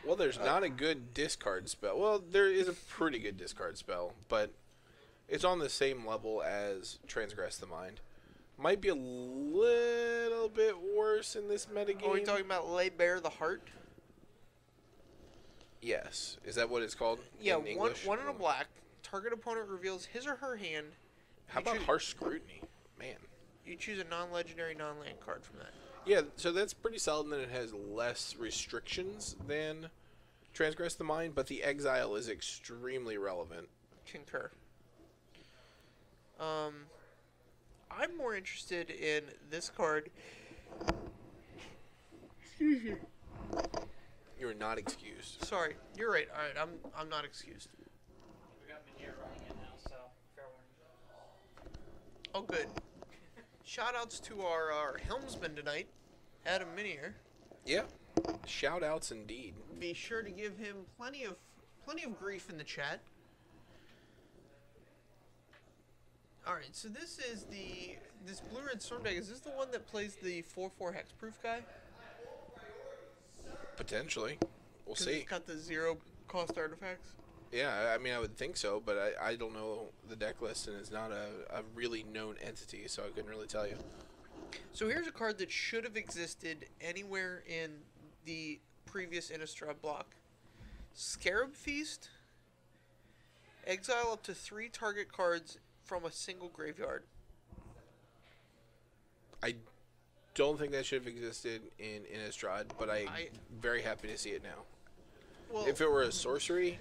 Well, there's not a good discard spell. Well, there is a pretty good discard spell, but it's on the same level as Transgress the Mind. Might be a little bit worse in this metagame. Are we talking about Lay Bare the Heart? Yes. Is that what it's called? Yeah, in English? one in a black. Target opponent reveals his or her hand. How about Harsh Scrutiny? Man. You choose a non-legendary, non-land card from that. Yeah, so that's pretty solid that it has less restrictions than Transgress the Mind, but the exile is extremely relevant. Concur. I'm more interested in this card. Excuse me. You are not excused. Sorry, you're right. All right, I'm not excused. We got Minier running in now, so fair warning. Oh, good. Shout-outs to our helmsman tonight, Adam Minier. Yeah. Shout-outs indeed. Be sure to give him plenty of grief in the chat. All right, so this is this blue-red storm deck. Is this the one that plays the 4/4 hexproof guy? Potentially. We'll 'Cause see. It's got the 0-cost artifacts. Yeah, I mean, I would think so, but I don't know the deck list, and it's not a really known entity, so I couldn't really tell you. So here's a card that should have existed anywhere in the previous Innistrad block. Scarab Feast. Exile up to 3 target cards from a single graveyard. I don't think that should have existed in Innistrad, but I'm very happy to see it now. Well, If it were a sorcery,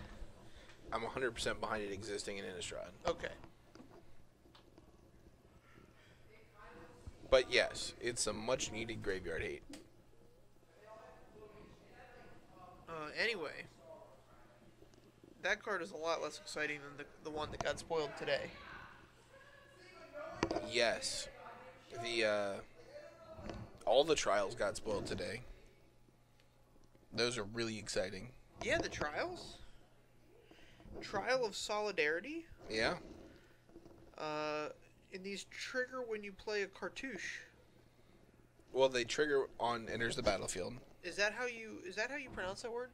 I'm 100% behind it existing in Innistrad. okay. But yes, it's a much-needed graveyard hate. Anyway, that card is a lot less exciting than the one that got spoiled today. Yes. All the trials got spoiled today. Those are really exciting. Yeah, the trials. Trial of Solidarity. Yeah. And these trigger when you play a cartouche. Well, they trigger on enters the battlefield. Is that how you pronounce that word?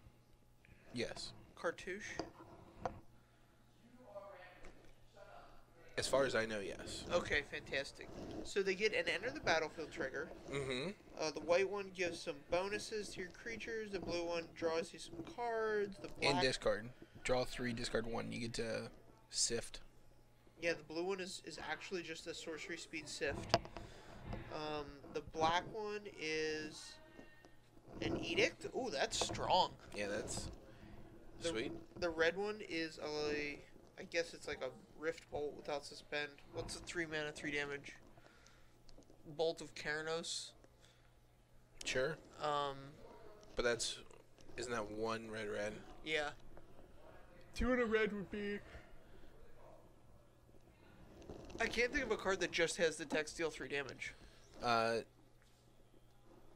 Yes. Cartouche. As far as I know, yes. Okay, fantastic. So they get an enter the battlefield trigger. Mm-hmm. The white one gives some bonuses to your creatures. The blue one draws you some cards. The black, And discard. Draw 3, discard 1. You get to sift. yeah, the blue one is actually just a sorcery speed sift. The black one is an edict. Ooh, that's strong. Yeah, that's The- sweet. The red one is I guess it's like a rift bolt without suspend. What's the 3 mana, 3 damage? Bolt of Keranos. Sure. But isn't that 1 red? Yeah. 2 in a red would be. I can't think of a card that just has the text deal 3 damage.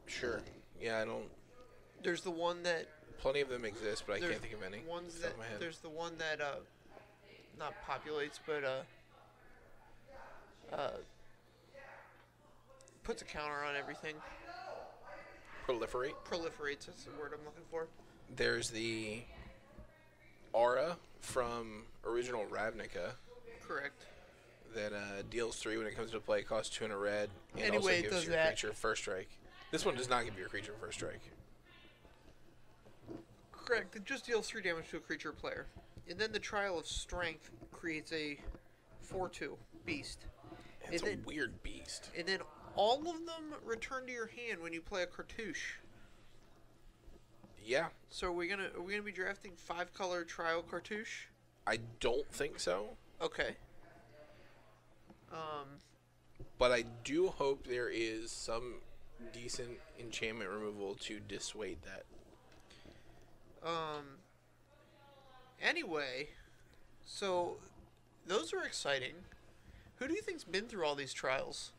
Sure. Yeah, I don't. There's the one that. Plenty of them exist, but I There's can't think of any. Ones off the that top of my head. there's the one that not populates but puts a counter on everything. Proliferate. Proliferates. That's the word I'm looking for. There's the Aura from original Ravnica Correct. that deals 3 when it comes to play, costs 2 in a red, and Anyway, also it gives does your that. creature first strike. This one does not give your creature first strike. Correct. It just deals 3 damage to a creature or player. And then the Trial of Strength creates a 4/2 beast. It's And a then- weird beast. And then all of them return to your hand when you play a cartouche. Yeah, So are we gonna be drafting 5-color Trial Cartouche? I don't think so, Okay. but I do hope there is some decent enchantment removal to dissuade that. Anyway, so those are exciting. Who do you think's been through all these trials?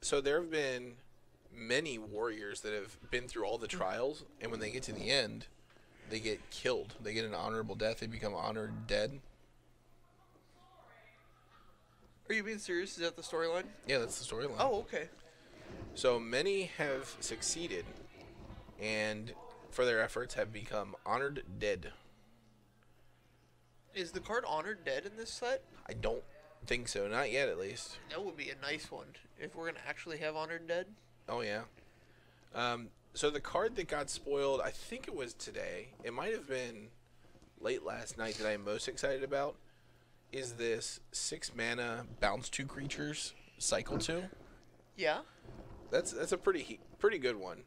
So there have been many warriors that have been through all the trials, and when they get to the end, they get killed. They get an honorable death. They become honored dead. Are you being serious? Is that the storyline? Yeah, that's the storyline. Oh, okay. So many have succeeded, and for their efforts have become honored dead. Is the card Honored Dead in this set? I don't think so. Not yet, at least. That would be a nice one if we're gonna actually have Honored Dead. Oh, yeah. So the card that got spoiled, I think it was today. It might have been late last night that I'm most excited about. Is this 6 mana bounce 2 creatures, cycle 2? Yeah. That's a pretty good one.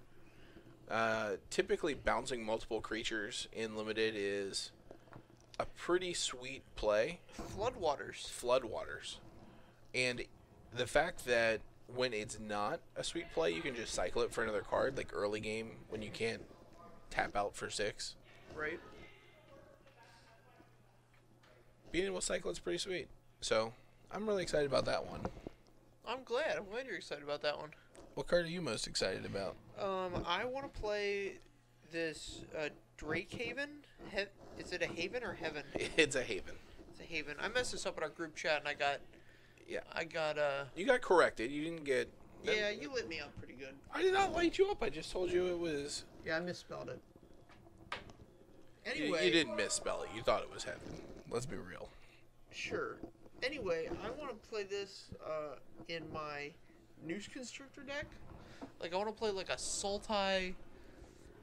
Typically, bouncing multiple creatures in limited is a pretty sweet play. Floodwaters. And the fact that when it's not a sweet play, you can just cycle it for another card, like early game when you can't tap out for 6. Right. Being able to cycle it's pretty sweet. So, I'm really excited about that one. I'm glad you're excited about that one. What card are you most excited about? I want to play this Drake Haven. Is it a Haven or Heaven? It's a Haven. It's a Haven. I messed this up in our group chat, and I got. You got corrected. You didn't get. Yeah, you lit me up pretty good. I did not light you up. I just told you it was. Yeah, I misspelled it. Anyway. You didn't misspell it. You thought it was Heaven. Let's be real. Sure. Anyway, I want to play this in my Noose Constrictor deck. Like, I want to play like a Sultai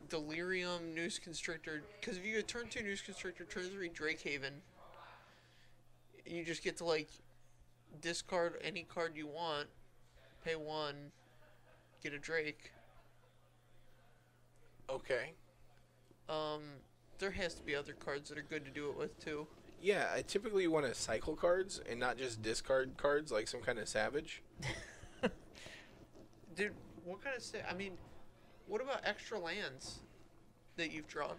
Delirium Noose Constrictor. Because if you get turn 2 Noose Constrictor, turn 3 Drake Haven, you just get to, like, discard any card you want, pay 1, get a Drake. Okay. There has to be other cards that are good to do it with, too. Yeah, I typically want to cycle cards and not just discard cards like some kind of savage. Dude, what kind of... I mean, what about extra lands that you've drawn?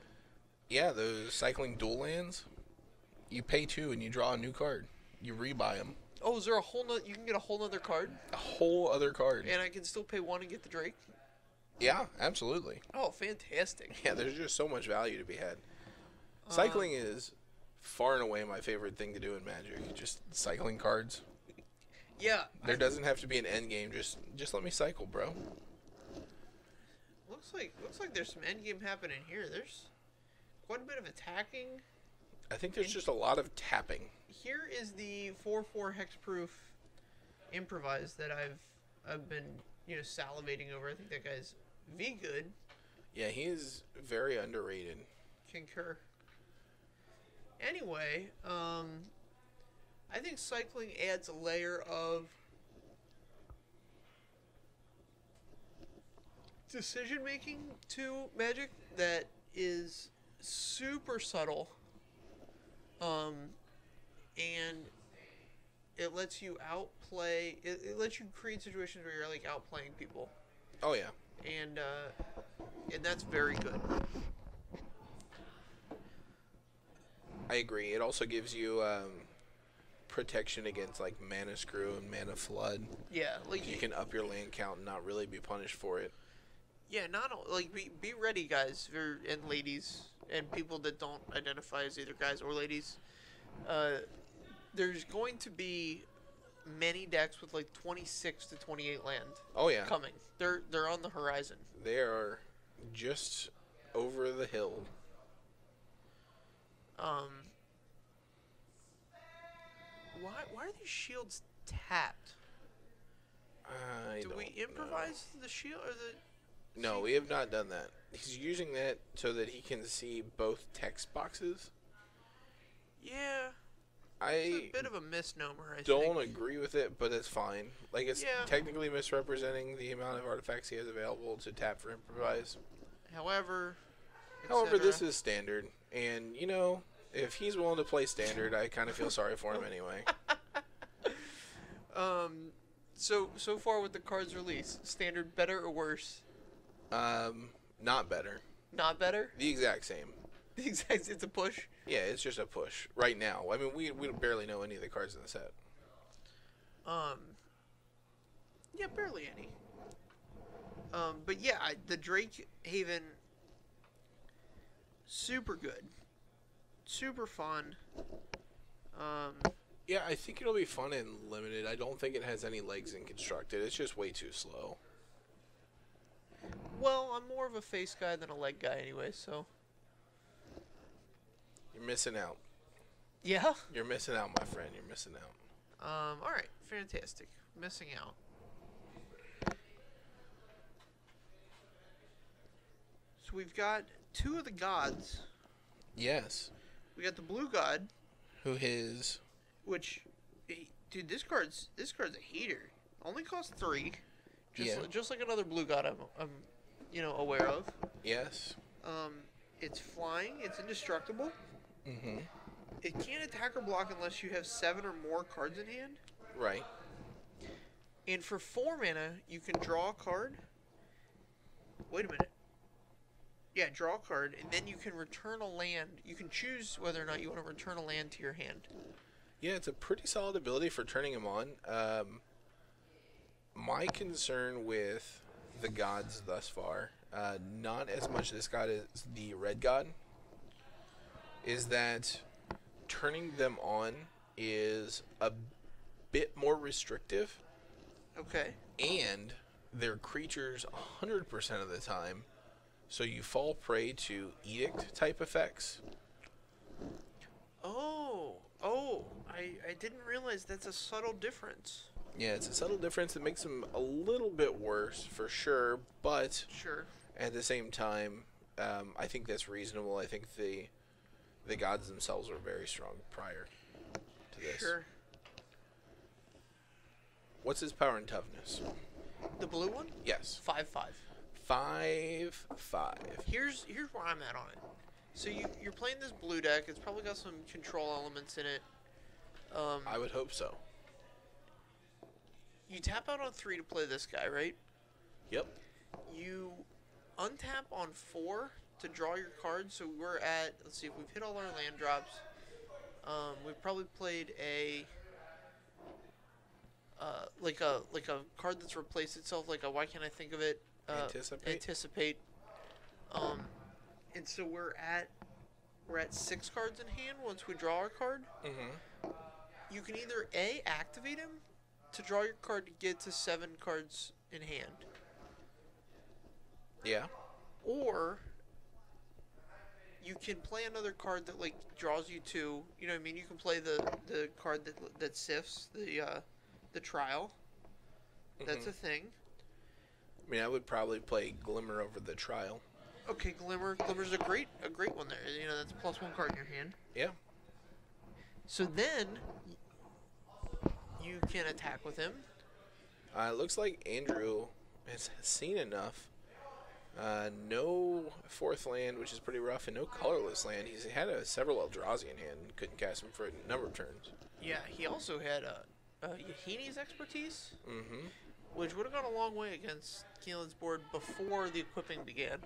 Yeah, those cycling dual lands. You pay 2 and you draw a new card. You rebuy them. Oh, is there a whole nother... You can get a whole nother card? A whole other card. And I can still pay 1 and get the Drake? Yeah, absolutely. Oh, fantastic. Yeah, there's just so much value to be had. Cycling is far and away my favorite thing to do in Magic. Just cycling cards. Yeah. There doesn't have to be an end game. Just let me cycle, bro. Looks like there's some end game happening here. There's quite a bit of attacking. I think there's just a lot of tapping. Here is the 4/4 hexproof Improvise that I've been salivating over. I think that guy's good. Yeah, he is very underrated. Concur. Anyway, I think cycling adds a layer of decision making to Magic that is super subtle. And it lets you outplay. It lets you create situations where you're like outplaying people. Oh yeah. And that's very good. I agree. It also gives you protection against like mana screw and mana flood. Yeah, like you can up your land count and not really be punished for it. Yeah, like be ready, guys, and ladies, and people that don't identify as either guys or ladies. There's going to be many decks with like 26 to 28 land. Oh yeah, coming. They're on the horizon. They are just over the hill. Why are these shields tapped? Do we improvise the shield or the? No, we have not done that. He's using that so that he can see both text boxes. Yeah. It's a bit of a misnomer, I don't think. agree with it, but it's fine. Like, it's technically misrepresenting the amount of artifacts he has available to tap for Improvise. However, this is standard. And, if he's willing to play standard, I kind of feel sorry for him anyway. So far with the cards released, standard better or worse? Not better. Not better? The exact same. The exact. It's a push. Yeah, it's just a push right now. I mean, we barely know any of the cards in the set. Yeah, barely any. But yeah, the Drake Haven, super good, super fun. Yeah, I think it'll be fun and limited. I don't think it has any legs in constructed. It's just way too slow. Well, I'm more of a face guy than a leg guy anyway, so. You're missing out. Yeah? You're missing out, my friend. You're missing out. Alright, fantastic. Missing out. So we've got two of the gods. Yes. We got the blue god, Who is... which, dude, this card's a heater. Only costs 3. Just like another blue god I'm aware of. Yes. It's flying. It's indestructible. Mm-hmm. It can't attack or block unless you have 7 or more cards in hand. Right. And for 4 mana, you can draw a card. Wait a minute. Yeah, draw a card, and then you can return a land. You can choose whether or not you want to return a land to your hand. Yeah, it's a pretty solid ability for turning him on. My concern with the gods thus far, not as much this god as the red god, is that turning them on is a bit more restrictive. Okay. And they're creatures 100% of the time, so you fall prey to edict type effects. Oh, I didn't realize that's a subtle difference. Yeah, it's a subtle difference that makes them a little bit worse for sure, but Sure. at the same time, I think that's reasonable. I think the gods themselves were very strong prior to this. Sure. What's his power and toughness? The blue one? Yes. 5/5. 5/5. Here's where I'm at on it. So you're playing this blue deck. It's probably got some control elements in it. I would hope so. You tap out on 3 to play this guy, right? Yep. You untap on 4 to draw your card. So we're at, let's see if we've hit all our land drops. We've probably played a like a card that's replaced itself, like a, why can't I think of it? Anticipate. And so we're at 6 cards in hand once we draw our card. Mm-hmm. You can either A, activate him to draw your card to get to 7 cards in hand, Yeah. or you can play another card that like draws you to, you know what I mean? You can play the card that sifts the trial. That's a thing. I mean, I would probably play Glimmer over the trial. Okay, Glimmer's a great one there. You know, that's a +1 card in your hand. Yeah. So then you can attack with him. It looks like Andrew has seen enough. No 4th land, which is pretty rough, and no colorless land. He's had several Eldrazi in hand and couldn't cast them for a number of turns. Yeah, he also had Yahini's Expertise, Mm-hmm. which would have gone a long way against Keelan's board before the equipping began.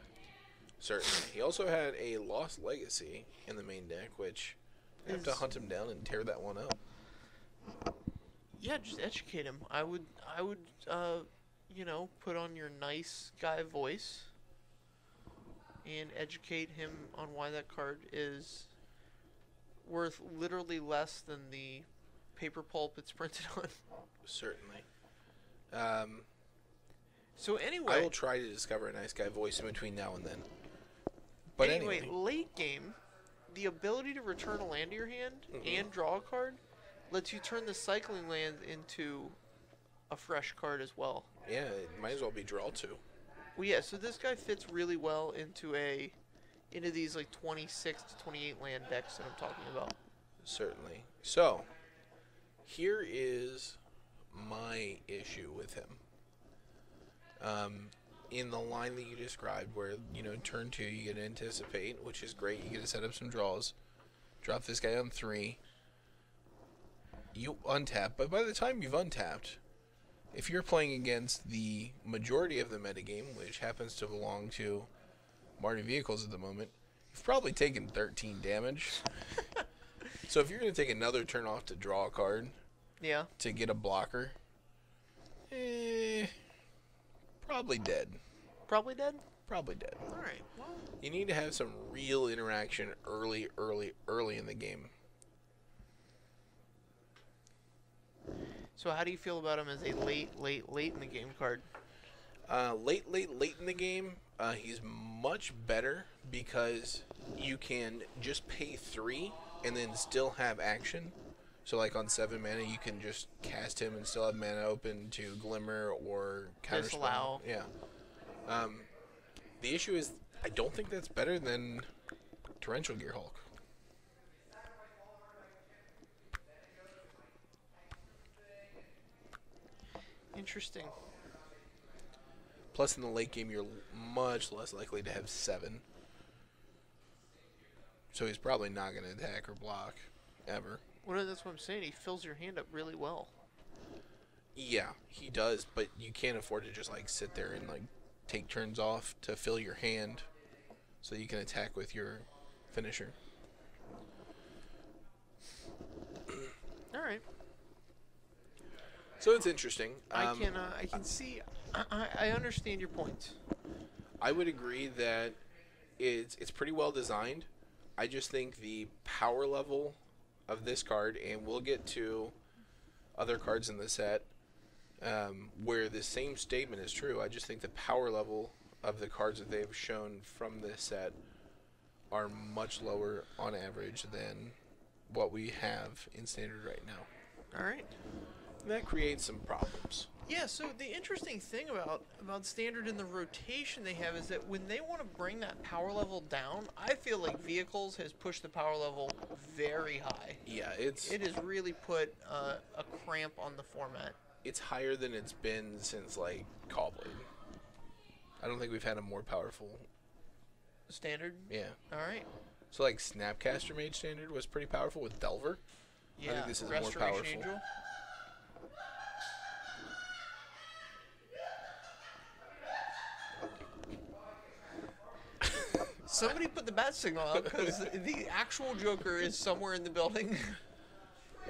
Certainly. He also had a Lost Legacy in the main deck, which you have to hunt him down and tear that one up. Yeah, just educate him. I would put on your nice guy voice and educate him on why that card is worth literally less than the paper pulp it's printed on. Certainly. So anyway, I will try to discover a nice guy voice in between now and then. But anyway, late game, the ability to return a land to your hand and draw a card lets you turn the cycling land into a fresh card as well. yeah, it might as well be draw 2. Well, yeah, so this guy fits really well into these like 26 to 28 land decks that I'm talking about. Certainly. So, here is my issue with him. In the line that you described, where, turn 2, you get to anticipate, which is great. You get to set up some draws. Drop this guy on 3. You untap, but by the time you've untapped, if you're playing against the majority of the metagame, which happens to belong to Marty Vehicles at the moment, you've probably taken 13 damage. So if you're going to take another turn off to draw a card, to get a blocker, probably dead. Probably dead? Probably dead. Alright, well. You need to have some real interaction early in the game. So how do you feel about him as a late in the game card? Late in the game, He's much better because you can just pay 3 and then still have action. So, like on 7 mana, you can just cast him and still have mana open to Glimmer or Counterspell. Disallow. Yeah. The issue is, I don't think that's better than Torrential Gearhulk. Interesting. Plus, in the late game, you're much less likely to have 7. So he's probably not going to attack or block, ever. Well, that's what I'm saying. He fills your hand up really well. Yeah, he does, but you can't afford to just, like, sit there and, like, take turns off to fill your hand so you can attack with your finisher. All right. So it's interesting. I can see. I understand your point. I would agree that it's pretty well designed. I just think the power level of this card, and we'll get to other cards in the set where the same statement is true. I just think the power level of the cards that they've shown from this set are much lower on average than what we have in Standard right now. All right. And that creates some problems. Yeah, so the interesting thing about Standard in the rotation they have is that when they want to bring that power level down, I feel like Vehicles has pushed the power level very high. Yeah, it has really put a cramp on the format. It's higher than it's been since, like, Callblade. I don't think we've had a more powerful Standard? Yeah. All right. So, like, Snapcaster Mage Standard was pretty powerful with Delver. Yeah, I think this is more Restoration powerful. Angel. Somebody put the bat signal out because the actual Joker is somewhere in the building.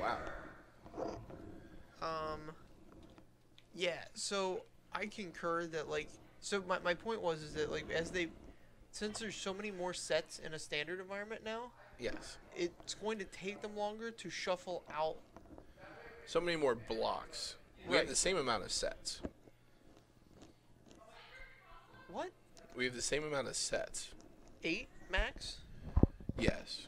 Wow. Yeah, so I concur that, like, so my point was is that, like, since there's so many more sets in a Standard environment now, Yes. it's going to take them longer to shuffle out. So many more blocks. We Right. have the same amount of sets. What? We have the same amount of sets. 8 max? Yes.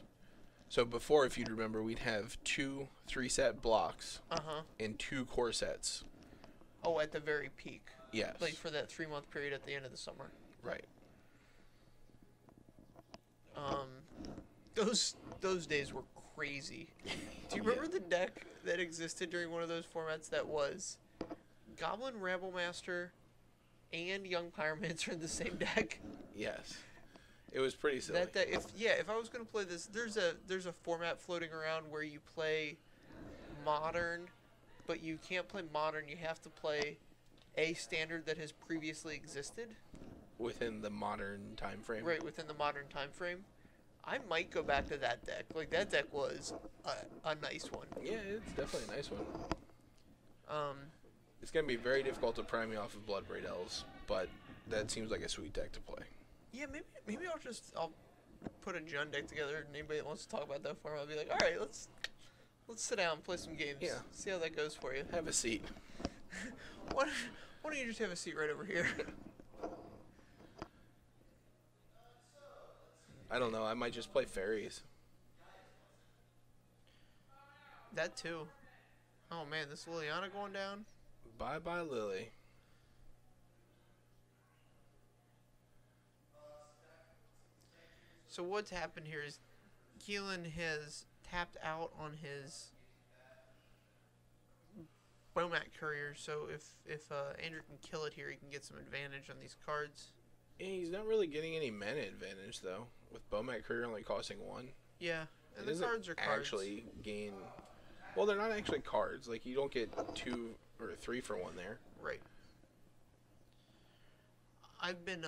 So before, if you'd remember, we'd have 2 3-set blocks Uh-huh. and 2 core sets. Oh, at the very peak. Yes. Like for that 3-month period at the end of the summer. Right. Those days were crazy. Do you remember the deck that existed during one of those formats that was Goblin Rabblemaster and Young Pyromancer in the same deck? Yes. It was pretty silly. That deck, if I was gonna play this, there's a format floating around where you play Modern, but you can't play Modern. You have to play a Standard that has previously existed. Within the modern time frame. Right, within the Modern time frame. I might go back to that deck. Like, that deck was a nice one. Yeah, it's definitely a nice one. It's going to be very difficult to prime you off of Bloodbraid Elves, but that seems like a sweet deck to play. Yeah, maybe I'll put a Jund deck together, and anybody that wants to talk about that for me, I'll be like, all right, let's sit down and play some games. Yeah. See how that goes for you. Have a seat. Why don't you just have a seat right over here? I don't know. I might just play fairies. That too. Oh man, this Liliana going down? Bye-bye, Lily. So what's happened here is Keelan has tapped out on his Bomat Courier, so if Andrew can kill it here, he can get some advantage on these cards. Yeah, he's not really getting any mana advantage, though, with Bomat Courier only costing 1. Yeah, and It the doesn't cards are cards. actually gain... Well, they're not actually cards. Like, you don't get 2 or 3 for 1 there. Right. I've been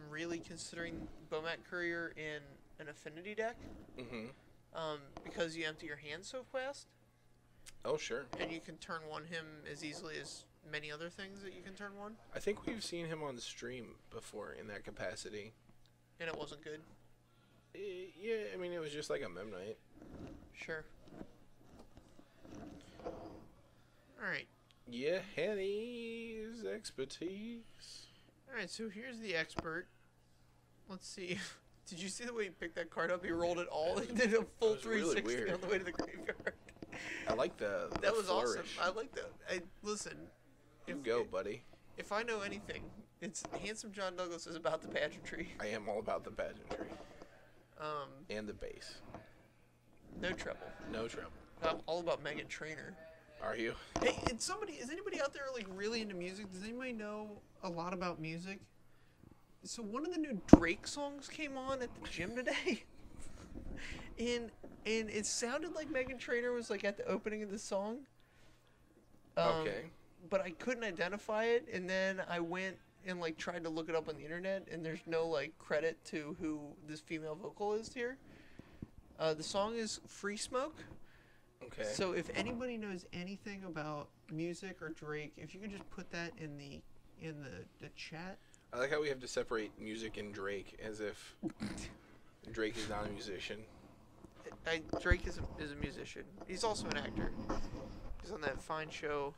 really considering Bomat Courier in an affinity deck. Mm-hmm. Because you empty your hand so fast, Oh, sure. and you can turn one him as easily as many other things that you can turn one, I think we've seen him on stream before in that capacity. and it wasn't good. Yeah, I mean, it was just like a Memnite. Sure. Alright. Yeah, Henny's expertise. Alright, so here's the expert. Let's see. Did you see the way he picked that card up? He rolled it all. He did a full That was really 360 weird. on the way to the graveyard. I like the That was flourish. awesome. I like that. Listen. You go, buddy. If I know anything, it's Handsome John Douglas is about the pageantry. I am all about the pageantry. Um, And the bass. no trouble. No trouble. I'm all about Megan Trainor. Are you? Hey, is anybody out there like really into music? Does anybody know a lot about music? So one of the new Drake songs came on at the gym today, and it sounded like Megan Trainor was like at the opening of the song. Okay. But I couldn't identify it, and then I went and like tried to look it up on the internet, and there's no like credit to who this female vocal is here. The song is Free Smoke. Okay. So if anybody knows anything about music or Drake, if you could just put that in the chat. I like how we have to separate music and Drake, as if Drake is not a musician. Drake is a musician. He's also an actor. He's on that fine show,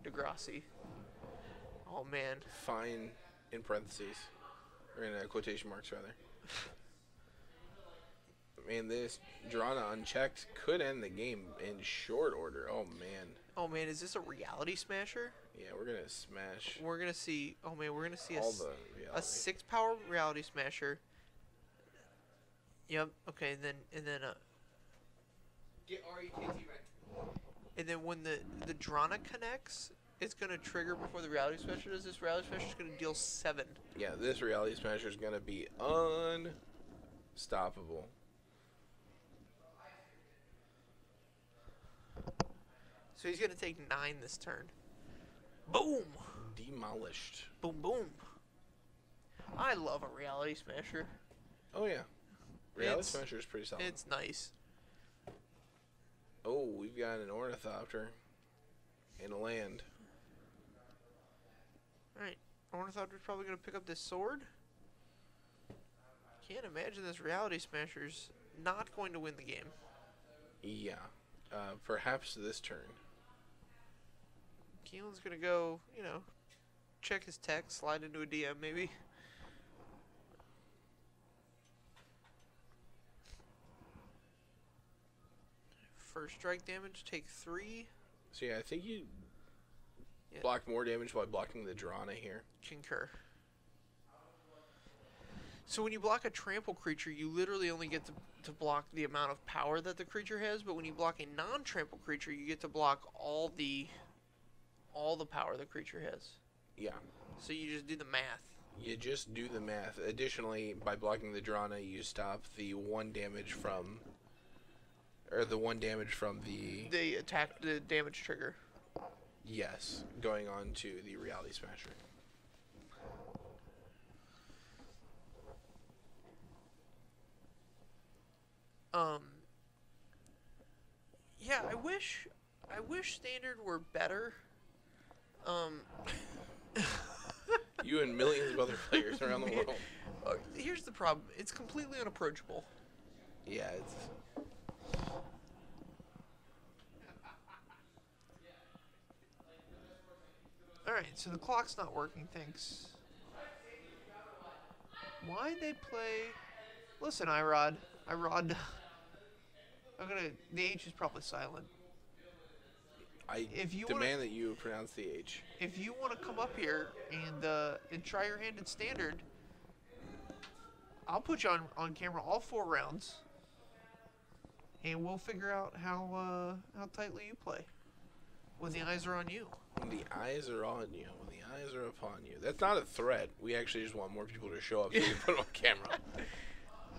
Degrassi. Oh man. Fine, in parentheses, or in quotation marks rather. Man, this Drana unchecked could end the game in short order. Oh man. Oh man, is this a reality smasher? Yeah, we're gonna smash We're gonna see. Oh man, we're gonna see all the a reality. 6-power reality smasher. Yep. Okay. And then Get REKT right. and then when the Drana connects, it's gonna trigger before the reality smasher does. This reality smasher is gonna deal 7. Yeah, this reality smasher is gonna be unstoppable. So he's gonna take 9 this turn. Boom. Demolished. Boom. Boom. I love a reality smasher. Oh yeah, reality It's- smasher is pretty solid. It's nice. Oh, we've got an ornithopter and a land. Alright. Ornithopter's probably going to pick up this sword. Can't imagine this reality smasher's not going to win the game. Yeah, perhaps this turn. Keelan's going to go, check his tech, slide into a DM maybe. First strike damage, take 3. So yeah, I think you Yeah. block more damage by blocking the Drana here. Concur. So when you block a trample creature, you literally only get to block the amount of power that the creature has, but when you block a non-trample creature, you get to block all the power the creature has. Yeah, So you just do the math. you just do the math. Additionally, by blocking the Drana, you stop the 1 damage from, or the 1 damage from the, The damage trigger. yes, going on to the reality smasher. Yeah, I wish standard were better. You and millions of other players around the world. Here's the problem. It's completely unapproachable. Yeah, it's Alright, so the clock's not working, thanks. Why'd they play... Listen, Irod. The H is probably silent. I If you demand that you pronounce the H. If you want to come up here and try your hand at standard, I'll put you on camera all 4 rounds, and we'll figure out how tightly you play when the eyes are on you. When the eyes are on you, when the eyes are upon you. That's not a threat. We actually just want more people to show up so we can put it on camera.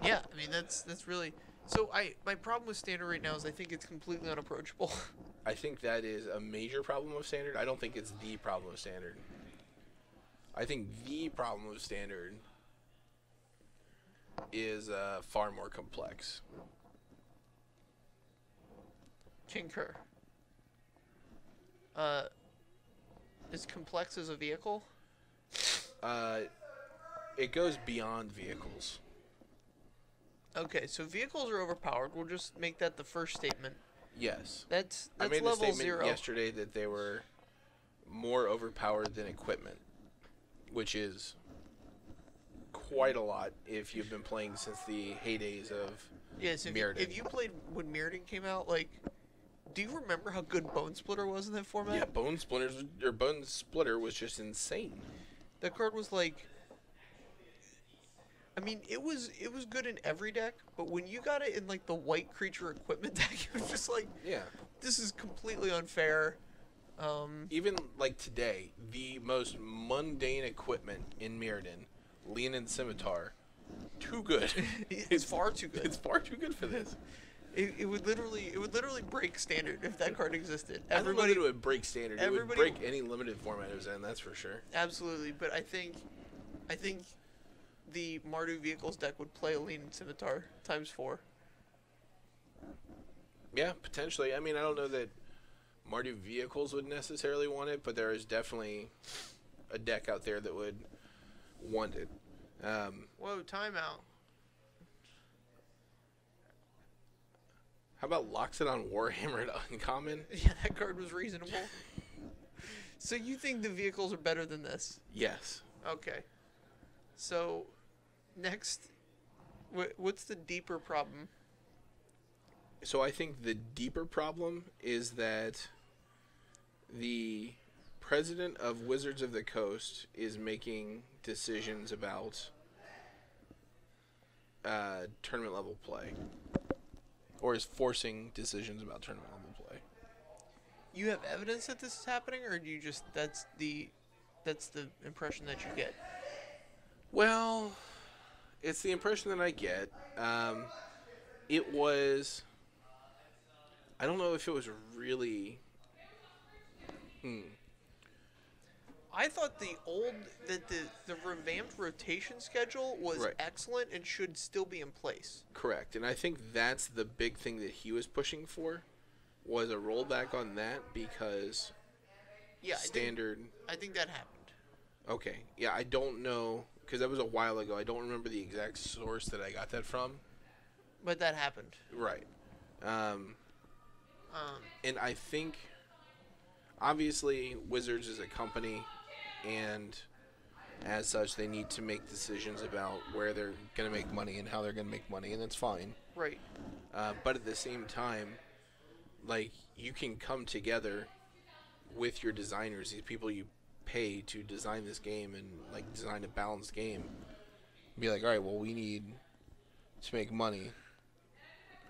Yeah, I mean that's really. So my problem with standard right now is I think it's completely unapproachable. I think that is a major problem of standard. I don't think it's the problem of standard. I think the problem of standard is far more complex. Concur. Is complex as a vehicle? It goes beyond vehicles. Okay, so vehicles are overpowered. We'll just make that the first statement. Yes. That's I made the level statement 0. yesterday that they were more overpowered than equipment, which is quite a lot if you've been playing since the heydays of Yes, Mirrodin. if you played when Mirrodin came out, like, do you remember how good Bone Splitter was in that format? Yeah, Bone Splitter was just insane. That card was like, I mean, it was good in every deck, but when you got it in like the white creature equipment deck, it was just like, Yeah. this is completely unfair. Even like today, the most mundane equipment in Mirrodin, Leonin Scimitar, too good. It's far too good. It's far too good for this. It would literally break standard if that card existed. I don't know that it would break standard. It would everybody- break any limited format it was in, that's for sure. Absolutely, but I think the Mardu Vehicles deck would play a Lean Scimitar ×4. Yeah, potentially. I mean, I don't know that Mardu Vehicles would necessarily want it, but there is definitely a deck out there that would want it. Whoa, timeout. How about Loxodon Warhammer at Uncommon? Yeah, that card was reasonable. So you think the vehicles are better than this? Yes. Okay. So, next, what's the deeper problem? So I think the deeper problem is that the president of Wizards of the Coast is making decisions about tournament level play, or is forcing decisions about tournament level play. You have evidence that this is happening, or do you just that's the impression that you get? Well, it's the impression that I get. It was. I don't know if it was really. I thought the revamped rotation schedule was Right. excellent and should still be in place. Correct, and I think that's the big thing that he was pushing for, was a rollback on that because Yeah, standard. I think that happened. Okay, yeah, I don't know because that was a while ago. I don't remember the exact source that I got that from. But that happened. Right, and I think obviously Wizards is a company, and as such, they need to make decisions about where they're going to make money and how they're going to make money, and that's fine. Right. But at the same time, like, you can come together with your designers, these people you pay to design this game and, like, design a balanced game. Be like, all right, well, we need to make money.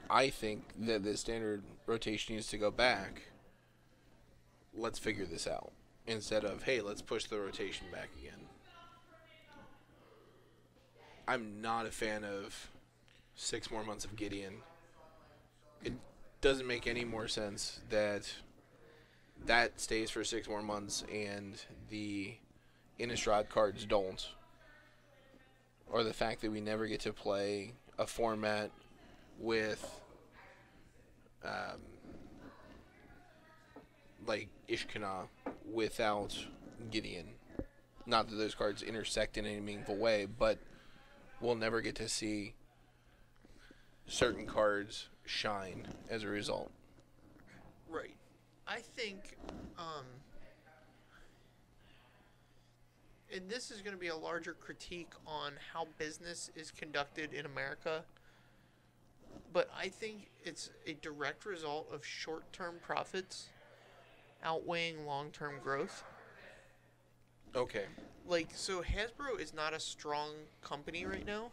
I think that the standard rotation needs to go back. Let's figure this out. Instead of, hey, let's push the rotation back again. I'm not a fan of 6 more months of Gideon. It doesn't make any more sense that that stays for 6 more months and the Innistrad cards don't. Or the fact that we never get to play a format with like Ishkana without Gideon. Not that those cards intersect in any meaningful way, but we'll never get to see certain cards shine as a result. Right. I think, and this is going to be a larger critique on how business is conducted in America, but I think it's a direct result of short-term profits outweighing long-term growth. Okay. Like, so Hasbro is not a strong company right now.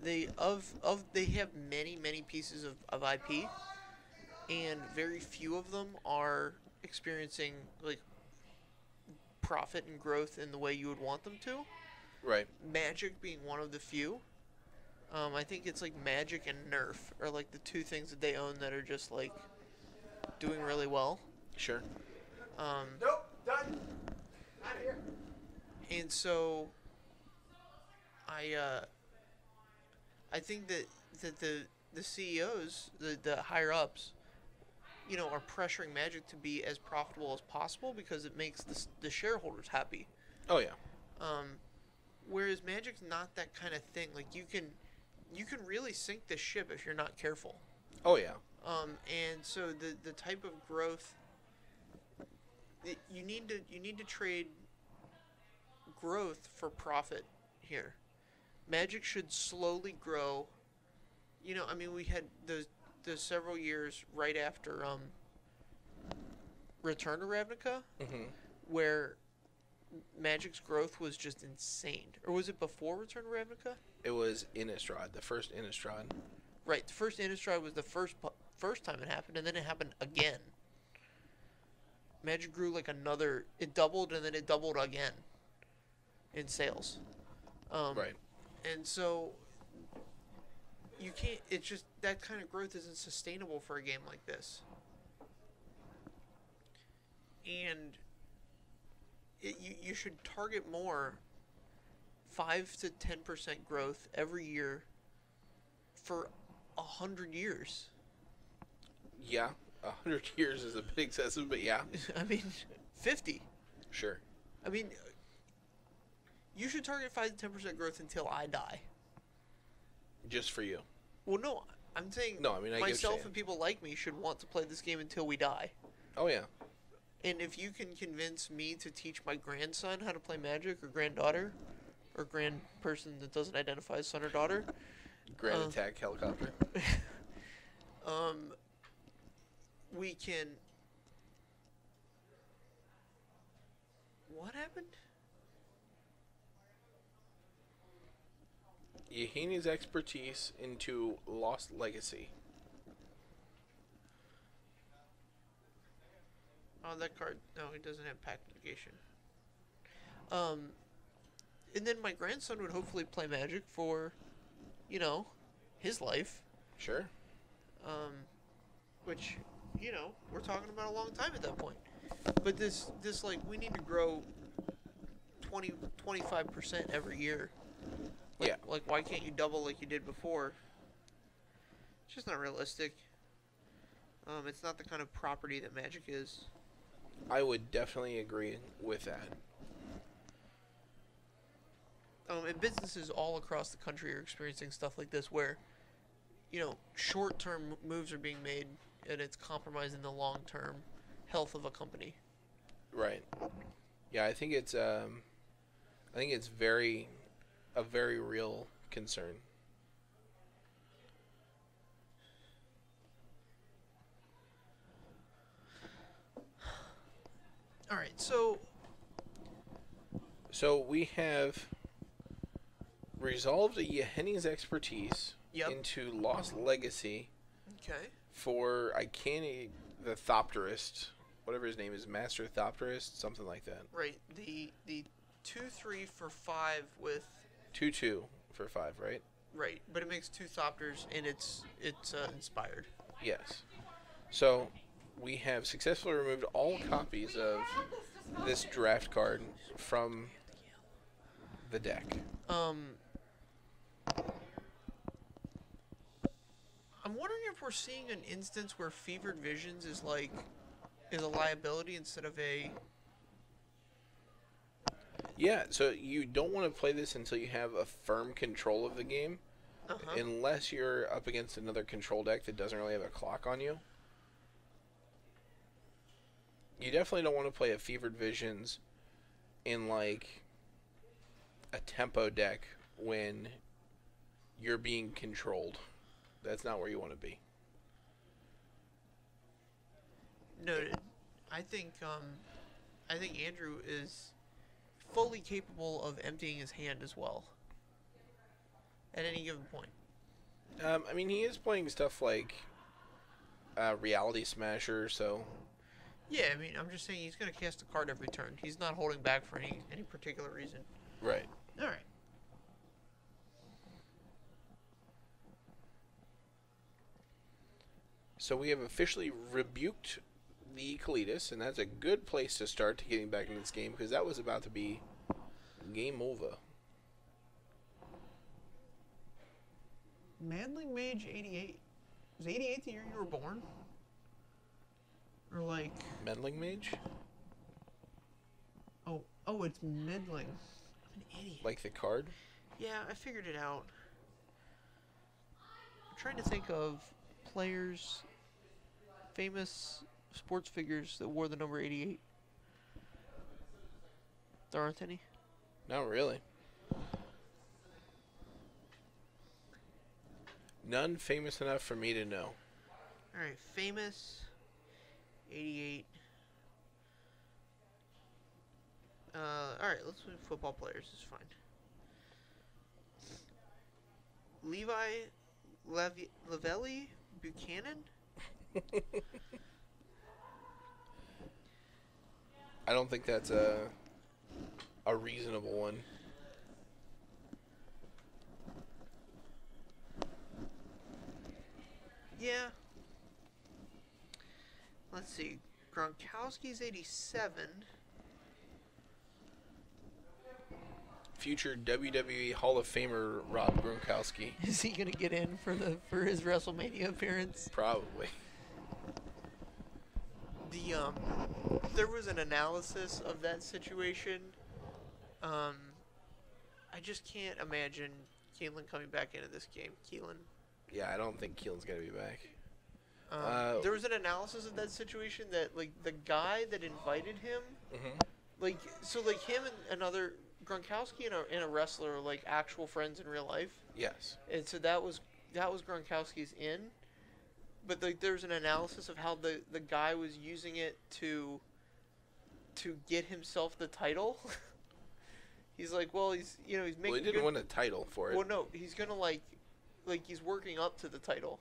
They have many pieces of IP, and very few of them are experiencing like profit and growth in the way you would want them to. Right. Magic being one of the few. I think it's like Magic and Nerf are like the two things that they own that are just like doing really well. Sure. Nope, done. Out of here. And so, I think that the CEOs, the higher ups, you know, are pressuring Magic to be as profitable as possible because it makes the shareholders happy. Oh yeah. Whereas Magic's not that kind of thing. Like you can really sink the ship if you're not careful. Oh yeah. And so the type of growth you need to trade growth for profit here. Magic should slowly grow. You know, I mean, we had the several years right after Return to Ravnica, where Magic's growth was just insane. Or was it before Return to Ravnica? It was Innistrad, the first Innistrad. Right, the first Innistrad was the first time it happened, and then it happened again. Magic grew like another. It doubled, and then it doubled again in sales. Right. And so you can't. It's just that kind of growth isn't sustainable for a game like this. And you should target more 5 to 10% growth every year for 100 years. Yeah, 100 years is a bit excessive, but yeah. I mean, 50. Sure. I mean, you should target 5 to 10% growth until I die. Just for you. Well, no, I'm saying No, I mean, I myself and people like me should want to play this game until we die. Oh, yeah. And if you can convince me to teach my grandson how to play Magic, or granddaughter, or grand person that doesn't identify as son or daughter, Grand attack helicopter. we can. What happened? Yahine's expertise into Lost Legacy. Oh, that card. No, it doesn't have pact mitigation. And then my grandson would hopefully play Magic for, you know, his life. Sure. Which, you know, we're talking about a long time at that point. But this like, we need to grow 25% every year. Like, Yeah. Like, why can't you double like you did before? It's just not realistic. It's not the kind of property that Magic is. I would definitely agree with that. And businesses all across the country are experiencing stuff like this where, you know, short-term moves are being made and it's compromising the long-term health of a company. Right. Yeah, I think it's a very real concern. All right, so we have resolved Yahine's expertise into Lost Legacy okay. for the Thopterist, whatever his name is, Master Thopterist, something like that. Right, the 2/3 for 5 with 2/2 for 5, right? right, but it makes 2 Thopters and it's inspired. Yes. So we have successfully removed all copies of this draft card from the deck. I'm wondering if we're seeing an instance where Fevered Visions is a liability instead of a. Yeah, so you don't want to play this until you have a firm control of the game, unless you're up against another control deck that doesn't really have a clock on you. You definitely don't want to play a Fevered Visions in like a tempo deck when you're being controlled. That's not where you want to be. Noted. I think Andrew is fully capable of emptying his hand as well at any given point. I mean, he is playing stuff like Reality Smasher, so. Yeah, I mean, I'm just saying he's going to cast a card every turn. He's not holding back for any particular reason. Right. All right. So we have officially rebuked the Kalitas, and that's a good place to start to getting back into this game, because that was about to be game over. Manling Mage 88. Was 88 the year you were born? Or like... Meddling Mage? Oh, it's Meddling. I'm an idiot. Like the card? Yeah, I figured it out. I'm trying to think of players, famous sports figures that wore the number 88. There aren't any? Not really. None famous enough for me to know. All right, famous. 88. All right, let's do football players. It's fine. Lavelli Buchanan. I don't think that's a reasonable one. Yeah. Let's see. Gronkowski's 87. Future WWE Hall of Famer Rob Gronkowski. Is he gonna get in for his WrestleMania appearance? Probably. There was an analysis of that situation. I just can't imagine Keelan coming back into this game. Keelan. Yeah, I don't think Keelan's gonna be back. There was an analysis of that situation that like the guy that invited him, like him and another Gronkowski and a wrestler are like actual friends in real life. Yes. And so that was Gronkowski's in. But like there's an analysis of how the guy was using it to get himself the title. He's like, well, he's making. Well, he didn't win a title for it. Well, no, he's gonna like he's working up to the title.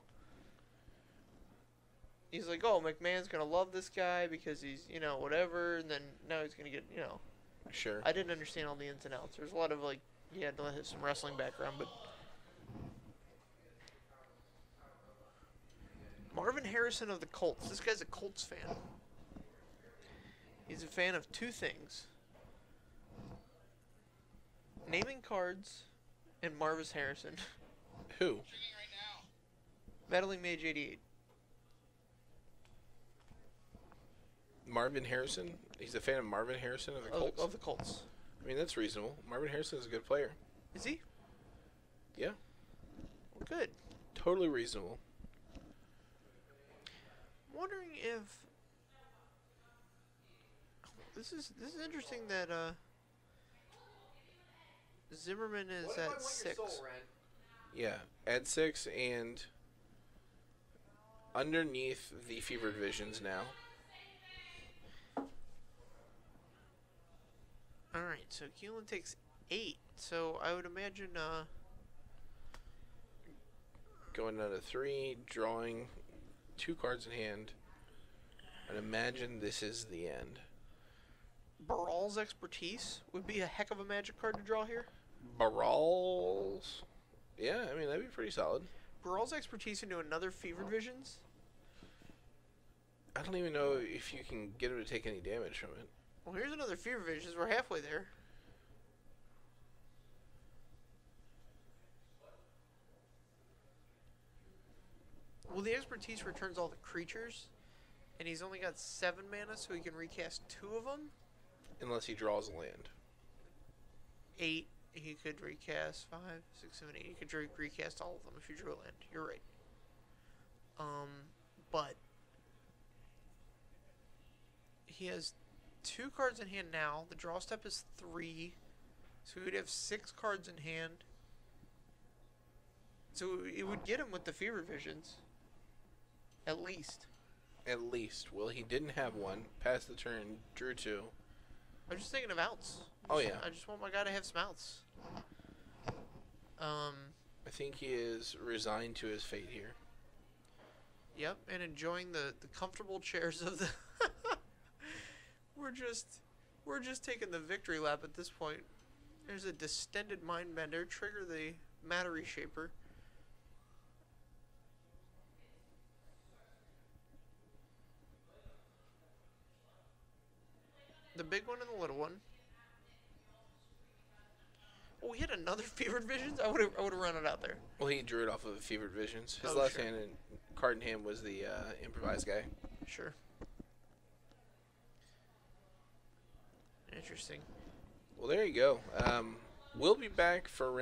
He's like, oh, McMahon's gonna love this guy because he's whatever, and then now he's gonna get Sure. I didn't understand all the ins and outs. There's a lot of he had to have some wrestling background, but. Marvin Harrison of the Colts. This guy's a Colts fan. He's a fan of two things. Naming cards and Marvis Harrison. Who? Meddling Mage 88. Marvin Harrison? He's a fan of Marvin Harrison of the Colts? Of the Colts. I mean, that's reasonable. Marvin Harrison is a good player. Is he? Yeah. Well, good. Totally reasonable. I'm wondering if this is interesting that Zimmerman is at 6. Yeah, at 6 and underneath the fevered visions now. All right, so Keelan takes 8. So I would imagine going down to 3, drawing 2 cards in hand, and imagine this is the end. Baral's Expertise would be a heck of a magic card to draw here. Baral's? Yeah, I mean, that'd be pretty solid. Baral's Expertise into another Fevered Visions? I don't even know if you can get him to take any damage from it. Well, here's another Fevered Visions. We're halfway there. Well, the Expertise returns all the creatures, and he's only got 7 mana, so he can recast 2 of them. Unless he draws a land. 8, he could recast 5, 6, 7, 8. He could recast all of them if you drew a land. You're right. But he has 2 cards in hand now. The draw step is 3, so he would have 6 cards in hand. So it would get him with the Fever Visions. At least. At least. Well, he didn't have one. Passed the turn, drew 2. I'm just thinking of outs. Oh, yeah. I just want my guy to have some outs. I think he is resigned to his fate here. Yep, and enjoying the comfortable chairs of the... We're just taking the victory lap at this point. There's a Distended Mindbender. Trigger the Matter Reshaper. The big one and the little one. Oh, we had another Fevered Visions? I would have run it out there. Well, he drew it off of the Fevered Visions. His Oh, last sure. hand and card in hand was the Improvise guy. Sure. Interesting. Well, there you go. We'll be back for round